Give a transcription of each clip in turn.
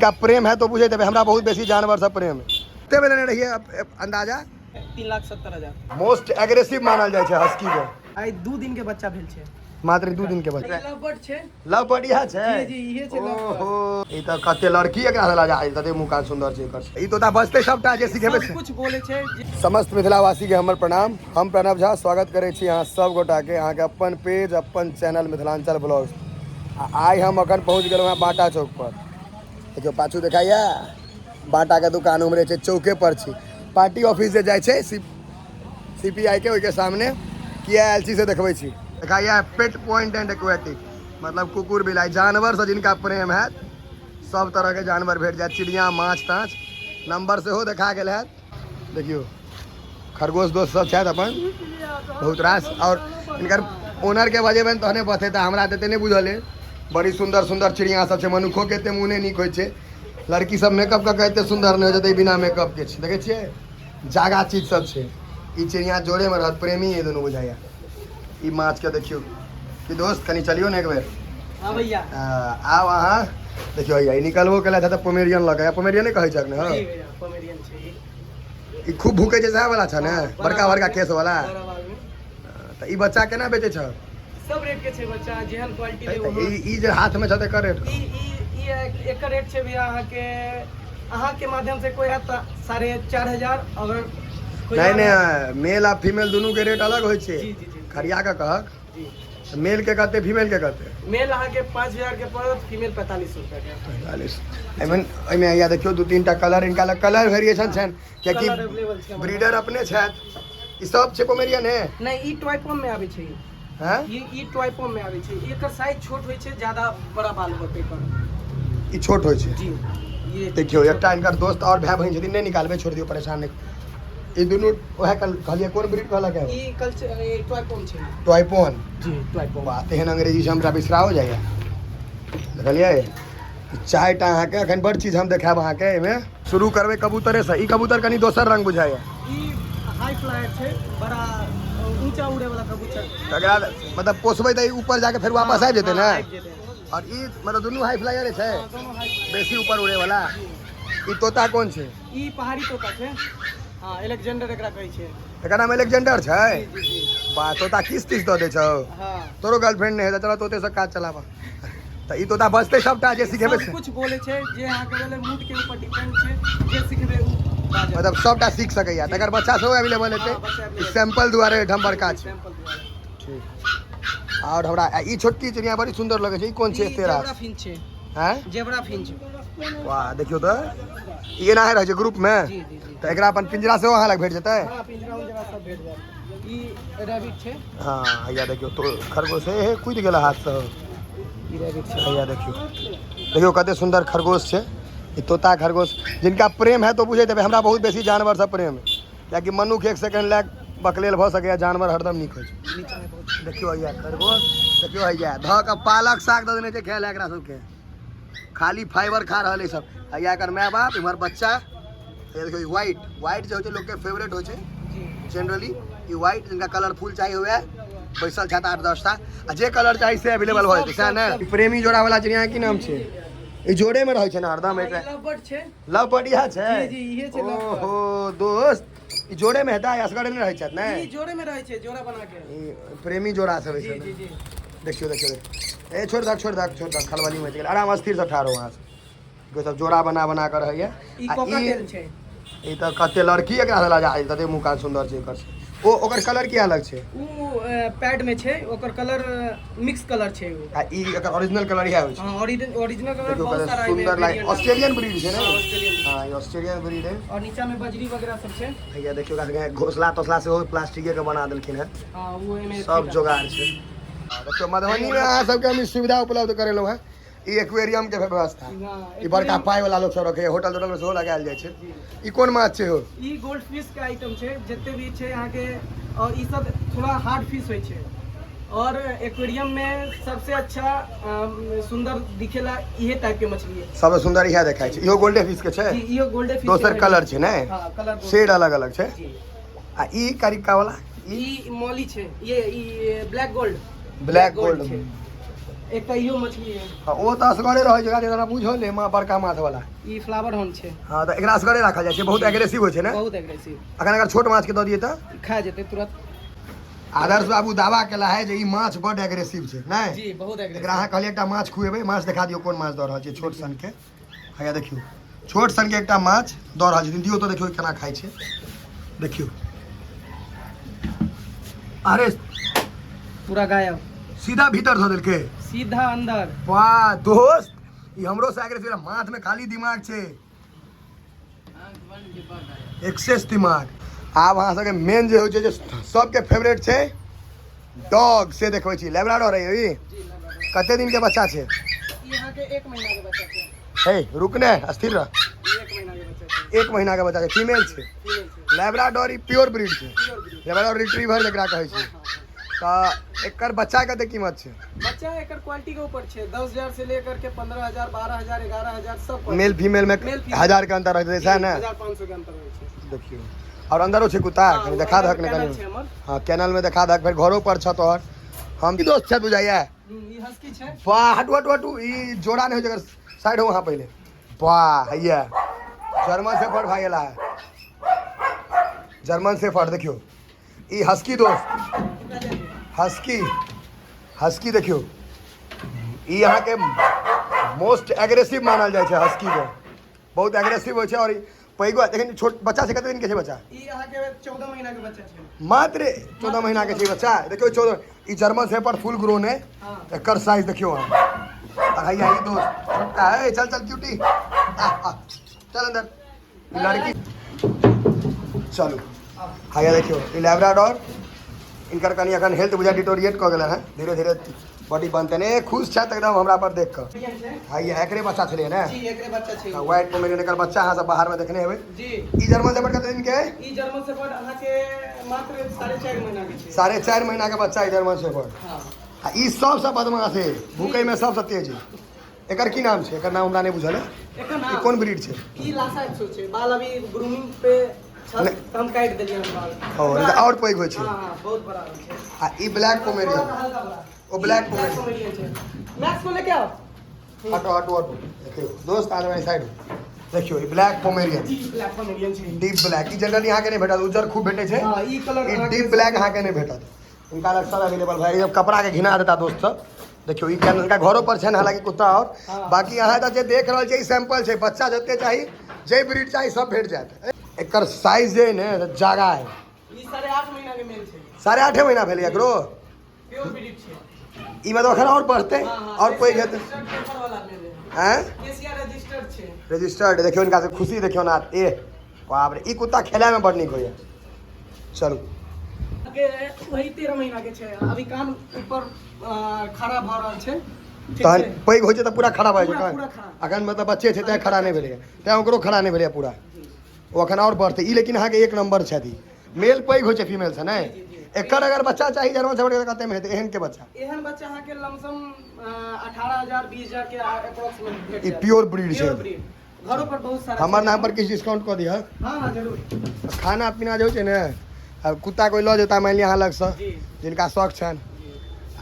का प्रेम है तो बुझे तब हमरा बहुत बेसी जानवर से प्रेम है। कितने में लेने रहिए अंदाजा? 3,70,000 मोस्ट एग्रेसिव मानल जाय छै हस्की के। आई 2 दिन के बच्चा भेल छै, मात्र 2 दिन के बच्चा। लव बर्ड छै, लव बर्ड इहा छै। जी जी इहे छै लव बर्ड। ओहो ई त कते लड़की एकरा लगा जाय तते मुंह कान सुंदर छै एकर। ई तोता बजते सबटा जे सिखेबे सब कुछ बोले छै। समस्त मिथिलावासी के हमर प्रणाम। हम प्रणव झा स्वागत करे छी अहाँ सब गोटा के अहाँ के अपन पेज अपन चैनल मिथिलांचल ब्लॉग्स। आई हम अखन पहुंच गेलहुं हैं बाटा चौक पर। देखियो पाछू देखाइया बाटा के दुकान उमरे छै, चौके पर छी। पार्टी ऑफिस जे जाय छै सीपीआई के ओइ के सामने KILC से देखबै छी। देखाइया पेट पॉइंट एंड एक्वेटिक, मतलब कुकुर बिलाई जानवर से जिनका प्रेम है सब तरह के जानवर भेट जाए, चिड़िया माछ ताछ नंबर से हो देखा गेल है। देखियो खरगोश दोस्त सब छथि अपन बहुत रास, और इनकर ओनर के बजेबनि तहने बतेता, हमरा तऽ एते नहि बुझल है। बड़ी सुंदर सुंदर चिड़िया सब छै, मनुखो के एते मुँह नहि नीक होइ छै, लड़की सब मेकअप कऽ के एते सुंदर नहि हो जेतै बिना मेकअप के छै। देखै छियै जागा चीज सब छै। ई चिड़िया जोड़े में रहत, प्रेमी है दोनों बुझाइया। ई माछ के देखियो कि दोस्त कनी चलियो ने एक बेर। हां भैया आब अहाँ देखियो भैया ई निकलबो केला त पोमेरियन लगे, पोमेरियन नहीं कहै छक ने? हां जी भैया पोमेरियन छै। ई खूब भूखे छै सएह वाला छ ने, बड़का बड़का केस वाला। त ई बच्चा केना बेचै छ? सब रेट के छै बच्चा, जेहन क्वालिटी ले। ई जे हाथ में छ एकर रेट? ई एकर रेट छै भैया अहाँ के माध्यम से कोई है त 4,500। अगर नहीं मेल आ फीमेल दोनों के रेट अलग होइ छै। जी जी जी खरिया के कहक जी। मेल के कहते फीमेल के कहते? मेल अहाँ के 5,000 के पड़त, फीमेल 45 रुपया के। 45 एहिमे या देखियो 2-3 टा कलर, इनका लग कलर वेरिएशन छन कियाकि कलर अवेलेबल छै। ब्रीडर अपने छथि। ई सब छै पोमेरियन है? नहीं ई टॉय पॉम में आबै छै। हैं ई टॉय पॉम में आबै छै। एकर साइज छोट होइ छै, ज्यादा बड़ा बाल होतै एकर। ई छोट होइ छै जी। ये देखियो एकटा इनकर दोस्त और भाई बहन छथिन, नहीं निकालबे छोड़ दियो, परेशान नहीं। ई दुनू ओहे कहलिए कोन ब्रीड कहलक है? ई कल्चर टॉय पॉम छै। टॉयपोन जी टॉय पॉम। बात एहन अंग्रेजी से हमरा बिसरा हो जाइए। देखलिए 4 टा अहाँ के अखन बड़ चीज हम देखाब अहाँ के। एमे शुरू करबे कबूतरे से। ई कबूतर कनी दोसर रंग बुझाइए। ई हाई फ्लायर छै, बड़ा ऊंचा उड़े वाला कबूतर। एकरा मतलब पोसबै त ऊपर जाके फिर वापस आबि जेतै ने? आबि जेतै। और ई मतलब दुनू हाई फ्लायर छै, दोनों हाई बेसी ऊपर उड़े वाला। ई तोता कोन छै? ई पहाड़ी तोता छै। हां अलेक्जेंडर एकरा कहै छै। एकर नाम अलेक्जेंडर छै? जी जी। बा तोता किस दऽ दै छौ? हां तोरो गर्लफ्रेंड नहीं है चलो तोते से काज चलाबा। त ई तोता बजते सबटा जे सिखेबे सब कुछ बोले छै, जे अहाँ के बोले मूड के ऊपर डिपेंड छै, जे सिखबे उ बाजत। मतलब सबटा सीख सकैया। तकर बच्चा सब अवेलेबल हेतै? ई सैंपल दुआरे ढम बड़का छै। सैंपल दुआरे। ठीक। और हमरा ई छोटकी चिड़िया बड़ी सुंदर लगे छै। ई कोन छै? तेरा जेब्रा फिंच छै। हैं? Zebra Finch. वाह देखियो त ई एना है रहे छै ग्रुप में। जी जी जी। त एकरा अपन पिंजरा से वहां लग भेट जेतै? हां पिंजरा उंजरा सब भेट जात। ई रैबिट छै। हां या देखियो तो खरगोश है कूद गेला हाथ से। ई रैबिट छै। या देखियो कते सुंदर खरगोश छै। ई तोता खरगोश जिनका प्रेम है तो बुझे तब हमरा बहुत बेसी जानवर से प्रेम है, कियाकि मनुख 1 सेकंड लैक बकलेल भ सकैया, जानवर हरदम नीक होइ छै। नीचा में बहुत देखियो या खरगोश, देखियो हैया ध के पालक साग द देने छै खाय ले एकरा सबके, खाली फाइबर खा रहल है सब। हैया एकर माय बाप, इमहर बच्चा। ये देखियो व्हाइट जे होइ छै लोग के फेवरेट होइ छै जी। जनरली। ई व्हाइट जिनका कलरफुल चाहिए हुए बैसल छथि 8-10 टा, आ जे कलर चाही से अवेलेबल भ जेतै सएह ने? प्रेमी जोड़ा वाला चिड़िया की नाम छै? ई जोड़े में रहै छै ना हरदम? एक लव बर्ड छै। लव बर्ड इहा छै? जी जी इहे छै लव बर्ड। ओहो दोस्त ई जोड़े में हेता, असगरे नहीं रहै छथि ने? ई जोड़े में रहै छै, जोड़ा बना के। ई प्रेमी जोड़ा सब होइ जी छै जी ने? जी। देखियो ए छोड़ दक खलबली में चल आराम स्थिर से ठाड़ वहां से। को सब जोड़ा बना कर रहैया। ई कोकाटेल छै। ई त कते लड़की एकरा लगा जाय तते मुंह कान सुंदर छै एकर। ओकर कलर की अलग छै? उ पैड में छै, ओकर कलर मिक्स कलर छै उ। आ ई एकर ओरिजिनल कलर इहा होइ छै? हां ओरिजिनल कलर देखियो बहुत कते सारा सुंदर लागे। ऑस्ट्रेलियन ब्रीड छै ने? ऑस्ट्रेलियन। हां ई ऑस्ट्रेलियन ब्रीड है। और नीचा में बजरी वगैरह सब छै। भैया देखियो का घोसला तोसला से हो प्लास्टिक के बना देलखिन है। हां वो एमे सब जोगाड़ छै। देखियो मधुबनी में अहाँ सबके हम सुविधा उपलब्ध करेलहुँ है। ई एक्वेरियम के व्यवस्था, ई बड़का पाई वाला लोग सब रखे, होटल में सेहो लगायल जाइ छै। ई कोन माछ छै हो? ई गोल्ड फिश के आइटम छै, जते भी छै यहाँ के। और ई सब थोड़ा हार्ड फिश होइ छै, और एक्वेरियम में सबसे अच्छा सुंदर दिखेला इहे टाइप के मछली है। सबसे सुंदर इहा देखाय छै। इहो गोल्डन फिश के छै? जी इहो गोल्डन फिश। दोसर कलर छै ने? हां कलर शेड अलग अलग छै। जी। आ ई करिका वाला ई मॉली छै, ये ब्लैक गोल्ड। Black gold. एक कईयो मछली है। हाँ, वो तो असगरे रहे जगह जरा बुझो ले माँ बड़का माछ वाला। ई फ्लावर हॉर्न छे। हाँ तो एकरा असगरे रखल जाए छै, बहुत एग्रेसिव होइ छै ने। बहुत एग्रेसिव। अगर छोट माछ के दऽ दिए तऽ खा जेते तुरंत। आदर्श बाबू दावा केला है जे ई माछ बड एग्रेसिव छै नै जी बहुत एग्रेसिव। एकरा अहाँ कहलिए एकटा माछ खुएबै, माछ देखा दियौ कोन माछ दऽ रहल छै छोट सन के। हैया देखियौ छोट सन के एकटा माछ दऽ रहल छै, दियौ तऽ देखियौ केना खाइ छै, देखियौ। अरे पूरा गायब, सीधा भीतर धऽ देलकै, सीधा अंदर। वाह दोस्त, ई हमरो से एग्रेसिव माछ में खाली दिमाग छै, एक्सेस दिमाग। आब अहाँ सबके मेन जे होइ छै जे सबके फेवरेट छै डॉग, से देखबै छी। लैब्राडोर है ई, कते दिन के बच्चा छै? यहाँ के 1 महीना के बच्चा छै। हे रुकने स्थिर रह। 1 महीना के बच्चा छै। 1 महीना के बच्चा छै, फीमेल छै। लैब्राडोर ई प्योर ब्रीड छै, लैब्राडोर रिट्रीवर जकरा कहै छै। तऽ एकर बच्चा कते कीमत छै? बच्चा एकर क्वालिटी के ऊपर छै, 10,000 से लेकर के 15,000, 12,000, 11,000 सब। मेल फीमेल में 1000 के अंतर रहै छै ना? 1,500 के अंतर होइ छै। देखियो और अंदरो छै कुत्ता, कनी देखा दहक ने कैनल कनी। छै हमर। हां कैनल में देखा दहक, फिर घरो पर छ तोहर। हम की दोस्त छै बुझाइया? ई हस्की छै। वाह हटू हटू हटू, ई जोड़ा नहीं हो जगर साइड हो वहां पहले। वाह हैया जर्मन शेफर्ड भाई एला है, जर्मन शेफर्ड देखियो। ई हस्की दोस्त, हस्की हस्की देखियो, ई यहाँ के मोस्ट एग्रेसिव मानल जाए छै हस्की के, बहुत एग्रेसिव होइ छै। और पैगो लेकिन छोट बच्चा से कते दिन के छै बच्चा? ई यहाँ के 14 महीना के बच्चा छै। मात्र 14 महीना के छै बच्चा। देखियो 14, ई जर्मन शेफर्ड फुल ग्रोन है। हाँ। एकर साइज देखियो अहाँ। हैया ई दोस्त छोटका है, चल चल क्यूटी चल अंदर। ई लड़की चलो हैया देखियो ई लैब्राडोर, इनकर कनी अखन हेल्थ बुझा डिटोरिएट कऽ गेलै हैं, धीरे धीरे बॉडी बनते ने। खुश छथि एकदम हमरा पर देख कऽ। हैया एकरे बच्चा छलै ने? जी एकरे बच्चा छै। व्हाइट पोमेरियन एकर बच्चा अहाँ सब बाहर में देखने हेबै। जी ई जर्मन शेफर्ड कते दिन के है? ई जर्मन शेफर्ड अहाँ के मात्र 4.5 महीना के छै। 4.5 महीना के बच्चा ई जर्मन शेफर्ड। हां आ ई सबसे बदमाश है, भूकै में सबसे तेज है। एकर की नाम छै? एकर नाम हमरा नहीं बुझल है। एकर ई नाम कोन ब्रीड छै? ई लासा 100 छै। बाल अभी ग्रूमिंग पे छल, हम काट देलियै हम बाल। ओ ई और पैघ होइ छै। हां हां बहुत बड़ा होइ छै। आ ई ब्लैक पोमेरियन, हल्का बड़ा। ओ ब्लैक पोमेरियन पोमेरियन छै। मैक्स को लेके आओ। हटो हटो हटो, देखियो दोस्त आ रहे साइड। देखियो ई ब्लैक पोमेरियन, जी ब्लैक पोमेरियन छै। Deep black. ई जनरली यहाँ के नहीं भेटत, उज्जर खूब भेटे छै। हां ई कलर ई डीप ब्लैक यहाँ के नहीं भेटत, इनका अलग सब अवेलेबल भाई। जब कपड़ा के घिना देता दोस्त सब। देखियो ई कैनल का घरों पर छै, हालांकि कुत्ता और बाकी यहाँ तो जे देख रहल छै ई सैंपल छै। बच्चा जते चाही, जे ब्रीड चाही सब भेट जायत। एकर साइज जे है ने जागा है। ई 8.5 महीना के मेल छै। 8.5 महीना भेलै एकरो। प्योर ब्रीड छै। ई मतलब अखन और बढ़ते और पैघ हेतै पेपर वाला मेल है। हैं? एशिया रजिस्टर्ड छै। रजिस्टर्ड। देखियो इनका से खुशी देखियो ना। ए बाप रे, ई कुत्ता खेला में बड़ नीक होइए। चलू के वही 13 महीना के छै। अभी कान ऊपर खड़ा भ रहल छै। ठीक तहन छै। पैघ होइ छै तऽ पूरा खड़ा भऽ जाइ पूरा छै। खड़ा। अखन मतलब बच्चे छै तैं खड़ा नहीं भेलै, तैं ओकरो खड़ा नहीं भेलै पूरा। ओ अखन और बढ़तै। ई लेकिन अहाँके 1 नंबर छथि। मेल पैघ होइ छै फीमेल से नहीं। एकर अगर बच्चा चाहिए जर्मन शेफर्ड के कते में हेतै एहन के बच्चा? एहन बच्चा अहाँ के लमसम 18,000 20,000 के अप्रोक्स में भेट ई जायत। प्योर ब्रीड प्योर छै। ब्रीड घरों पर बहुत सारा हमर छै। नाम पर किछु डिस्काउंट कऽ दिअ। हां हां जरूर। खाना पीना जे होइ छै ने, अब कुत्ता कोई लऽ जेता मानि लिअ अहाँ लग से, जी जिनका शौक छनि,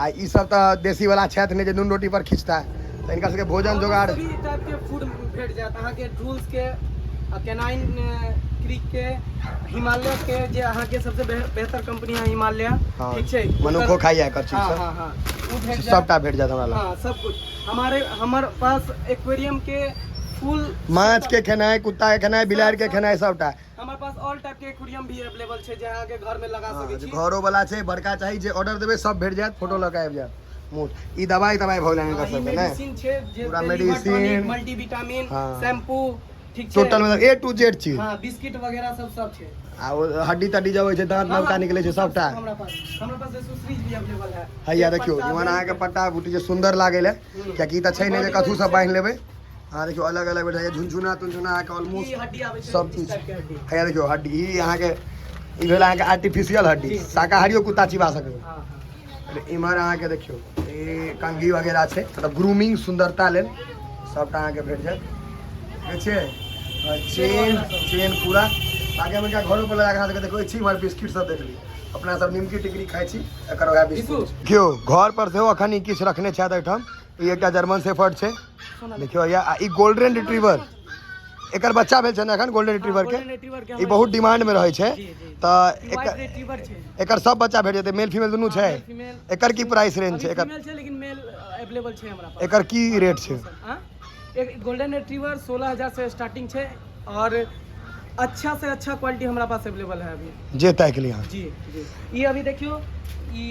आ ई सब तऽ देसी वाला छथि नहीं जे नून रोटी पर खिंचता, तऽ इनका सबके भोजन जोगाड़। सभी टाइप के फूड भेट जायत अहाँ के। ड्रूल्स के, कैनाइन क्रीक के, हिमालय के, जे अहाँ के सबसे बेहतर कंपनी है हिमालय। हाँ, ठीक छै। मनुखो खाइए एकर चीज हां सब। हां हां वो भेट जायत। सबटा भेट जायत हमरा लग। हां सब कुछ हमारे पास एक्वेरियम के फुल माछ के खेनाइ, कुत्ता के खेनाइ, बिलाड़ि के खेनाइ सबटा। हमारे पास ऑल टाइप के एक्वेरियम भी अवेलेबल छै, जे अहाँ के घर में लगा सकै छी। घरो वाला छै, बड़का चाही, जे ऑर्डर देबै सब भेट जायत, फोटो लऽ के आबि जायत। मूठ ई दवाई भऽ गेलै इनका ई सबके ने, मेडिसिन छै, जे पूरा मेडिसिन, मेडिसिन, मल्टीविटामिन, हाँ। शैम्पू, ठीक छै। टोटल मतलब A to Z चीज। हां बिस्किट वगैरह सब छै। आ ओ हड्डी तड्डी जब होइ छै, दांत नवका निकलै छै सबटा। हमरा पास एक्सेसरीज भी अवेलेबल है। हैया देखियो इमन अहाँके पट्टा बुटी जे सुंदर लागैले, कियाकि ई तऽ छै नहि जे कथू सब बान्हि लेबै। अहाँ देखियो अलग अलग बैठा झुनझुना तुनझुना अहाँके ई ऑलमोस्ट हड्डी आबै छै सब इस चीज। टाइप के हड्डी। हैया देखियो हड्डी ई अहाँके, ई भेल अहाँके आर्टिफिशियल हड्डी। जी। शाकाहारियो कुत्ता चिबा सकबै। हां हां इमहर अहाँके देखियो ई कंघी वगैरह छै, मतलब ग्रूमिंग सुंदरता लेल सबटा अहाँके भेट जायत। ठीक छै। चेन पूरा आगे में घरों पर लगा के अहाँ देखो छी, इमहर बिस्किट सब देख ली, अपना सब निमकी टिकरी खाइ छी एकर वएह बिस्कुट देखियो घर पर सेहो अखन ई किछ रखने छै एहिठाम ई एकटा जर्मन शेफर्ड छै देखियो या ई गोल्डन रिट्रीवर एकर बच्चा भेल छै ने एखन गोल्डन रिट्रीवर के ई बहुत डिमांड में रहै छै तऽ एकर सब बच्चा भेट जेतै मेल फीमेल दुनू छै एकर की प्राइस रेंज छै एकर लेकिन मेल अवेलेबल छै हमरा पास एकर की रेट छै एक गोल्डन रिट्रीवर 16000 से स्टार्टिंग छै और अच्छा से अच्छा क्वालिटी हमारा पास अवेलेबल है अभी जे तय के लिए जी जी ये अभी देखियो ई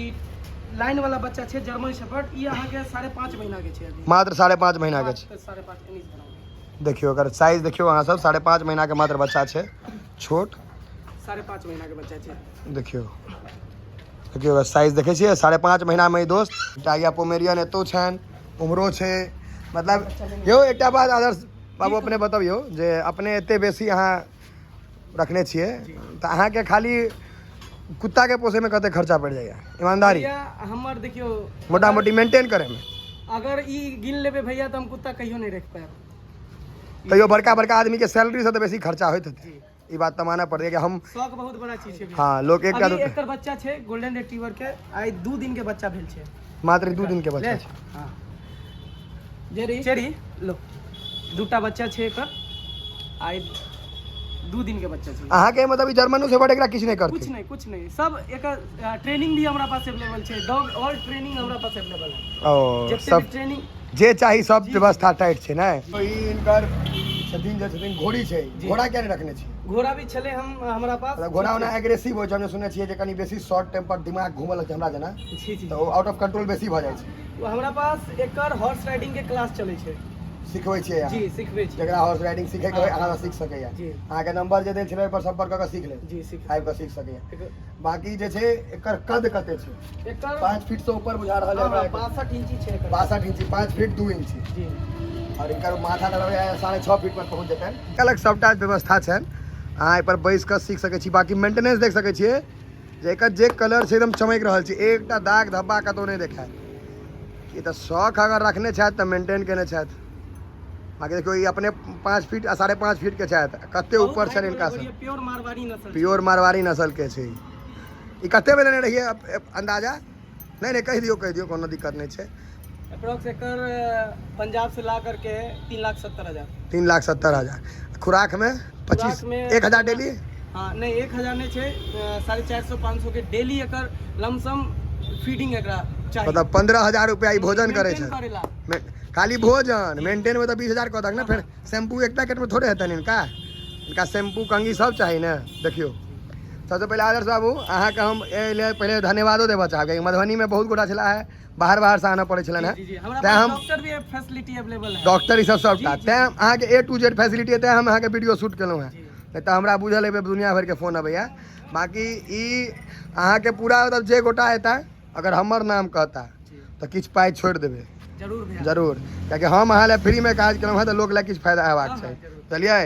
लाइन वाला बच्चा छै जर्मन शेफर्ड ई अहाँ के 5.5 महीना के छै अभी मात्र 5.5 महीना के छै 5.5 देखियो अगर साइज देखियो अहाँ सब 5.5 महीना के मात्र बच्चा छै छोट 5.5 महीना के बच्चा छै देखियो देखियो अगर साइज देखे छियै 5.5 महीना में दोस्त टाइगर पोमेरियन एतो छन उम्रो छै मतलब यो एकटा बात आदर्श बाबू अपने बतबियो जे अपने एते बेसी अहाँ रखने छियै तऽ अहाँ के खाली कुत्ता के पोसे में कते खर्चा पड़ जाएगा ईमानदारी हमर देखियो मोटा मोटी मेंटेन करे में अगर ई गिन लेबे भैया तो हम कुत्ता कहियो नहीं रख पाएब तैयो बड़का बड़का आदमी के सैलरी से तो बेसी खर्चा होइत हेतै ई बात तऽ मानय पड़े कि हम शौक बहुत बड़ा चीज छै हाँ लोग एक एकर बच्चा छै गोल्डन रिट्रीवर के आइ 2 दिन के बच्चा भेल छै मात्र 2 दिन के बच्चा छै हां जेरी लो दूटा बच्चा छै एकर आइ 2 दिन के बच्चा छै अहाँ के मतलब ई जर्मनो शेफर्ड एकरा किछ नहीं करते कुछ नहीं सब एकर ट्रेनिंग भी हमरा पास अवेलेबल छै डॉग और ट्रेनिंग हमरा पास अवेलेबल है ओ जते सब भी ट्रेनिंग जे चाही सब व्यवस्था टाइट छै ने तो ई इनकर छथिन जे छथिन घोड़ी छै घोड़ा क्या नहीं रखने छी घोड़ा भी छले हमरा पास घोड़ा ओना एग्रेसिव हो छै हम सुनै छियै जे कनी बेसी शॉर्ट टेम्पर दिमाग घूमल लगै हमरा जना जी जी तो आउट ऑफ कंट्रोल बेसी भ जाइ छै हमरा पास एकर हॉर्स राइडिंग के क्लास चलै छै सिखबै छियै जी सिखबै छी जकरा हॉर्स राइडिंग सीखे के अहाँ सीख सकैया जी अहाँ के नंबर जे देल छलै पर संपर्क क के सीख ले जी सीख आबि के सीख सकैया बाकी जे छै एकर कद कते छै एकर 5 फीट से ऊपर बुझा रहल है 62 इंची छै एकर 62 इंची 5 फीट 2 इंची जी और इनकर माथा लगभग 6.5 फीट पर पहुंच जेतै अलग सबटा व्यवस्था छै अहाँ एहि पर बैस कऽ सीख सकै छी बाकी मेंटेनेंस देख सकै छियै जे एकर जे कलर छै एकदम चमक रहल छै एकटा दाग धब्बा कतौ नहि देखाय ई तऽ शौक अगर रखने छथि तऽ मेंटेन केने छथि बाकी देखियो ई अपने 5 फीट आ 5.5 फीट के छथि कते ऊपर छै इनका से प्योर मारवाड़ी नस्ल प्योर मारवाड़ी नस्ल के छै ई कते में लेने रहिए अंदाजा नहीं कह दियो कोनो दिक्कत नहीं छै अप्रोक्स एकर पंजाब से ला करके 3,70,000 3,70,000 खुराक में 25 1,000 डेली हाँ नहीं 1,000 नहीं छै 450-500 के डेली एकर लमसम फीडिंग एकरा चाहिए मतलब 15,000 रुपया ई भोजन करे छै खाली भोजन मेंटेन में तो 20,000 कहतक ना फिर शैम्पू एक पैकेट में थोड़े हेतन इनका शैम्पू कंघी सब चाहिए ना देखियो सबसे पहले आदर्श बाबू अहाँ के हम पहले धन्यवादो देबा चाहब मधुबनी में बहुत गोटा छला है बाहर से आना पड़े छलन है डॉक्टर भी फैसिलिटी अवेलेबल है डॉक्टर ई सब सबटा तैं अहाँ के A to Z फैसिलिटी है हम अहाँ के वीडियो शूट केलहुँ है नहीं तो हमरा बुझल है दुनिया भर के फोन अबैया बाकी ई अहाँ के पूरा मतलब जे गोटा एता अगर हमर नाम कहता तो किछ पाई छोड़ देबे जरूर क्या हम अहाँ फ्री में काज केलहुँ है तो लोग ला किछ फायदा हेबाक चाहिए चलिए।